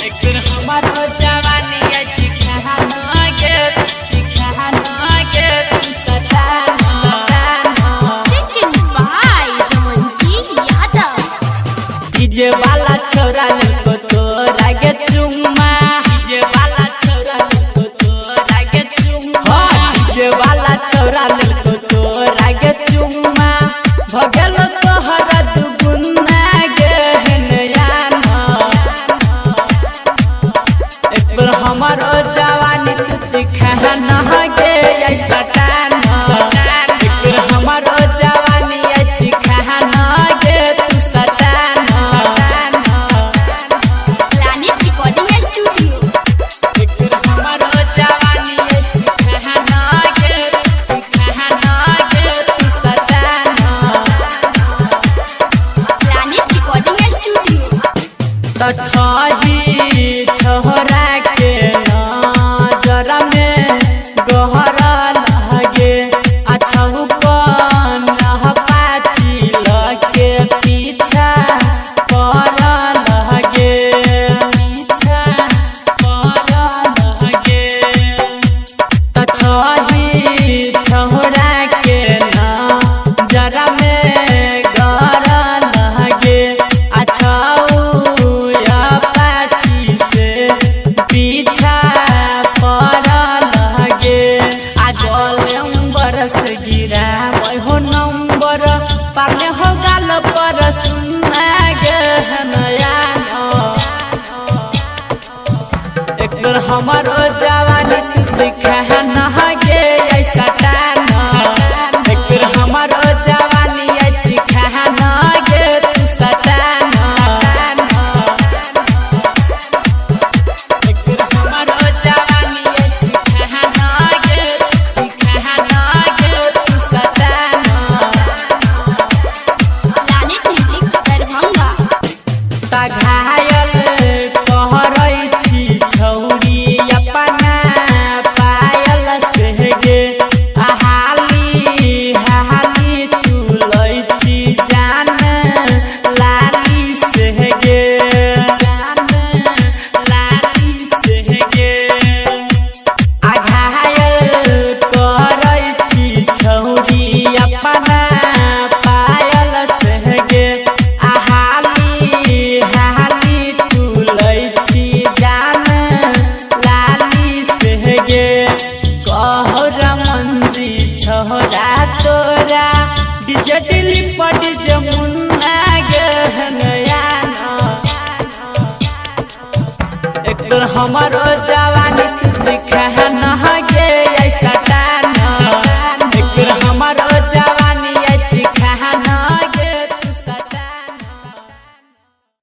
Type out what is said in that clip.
लेकिन हमारो जवानी चिखा न गे तू सताना Chicken by Ramanji Yadav। DJ वाला छोरा को तोरा के चुम्मा डीजे वाला छोरा को तोरा के चुम्मा डीजे वाला छोरा को तोरा के चुम्मा भगल तोहरा दुगुना एक बार हमारो जवानी तू चिखा न गे ऐसा टाना एक बार हमारो जवानी चिखा न गे तू सताना Planet Recording Studio। एक बार हमारो जवानी चिखा न गे तू सताना Planet Recording Studio। तो छही छोरा के नजर में गहरा लगे अच्छऊ कौन पाची लगे पीछा पर लगे तो छही छोरा के नजर में गहरा लगे अच्छऊ पीछा पर लगे बरस गिरा हो नंबर पाले हो गाल पर सुना गहनया एक बार हमारो जवानी तुझे खा न गे ऐसा टाना एक बार हमारो जवानी चिखा न गे तू सताना Planet Music Darbhanga। घायल कहरई छी छौरी अपना पायल से गे हाली तू लै छी जान लाली से गे घायल करई छी छौरी अपना पायल से गे हाली तू लै छी जान लाली से गे कहो रमनजी छोरा तोरा डिजटली पड़ जमुना गहनया एक बार हमारो जवानी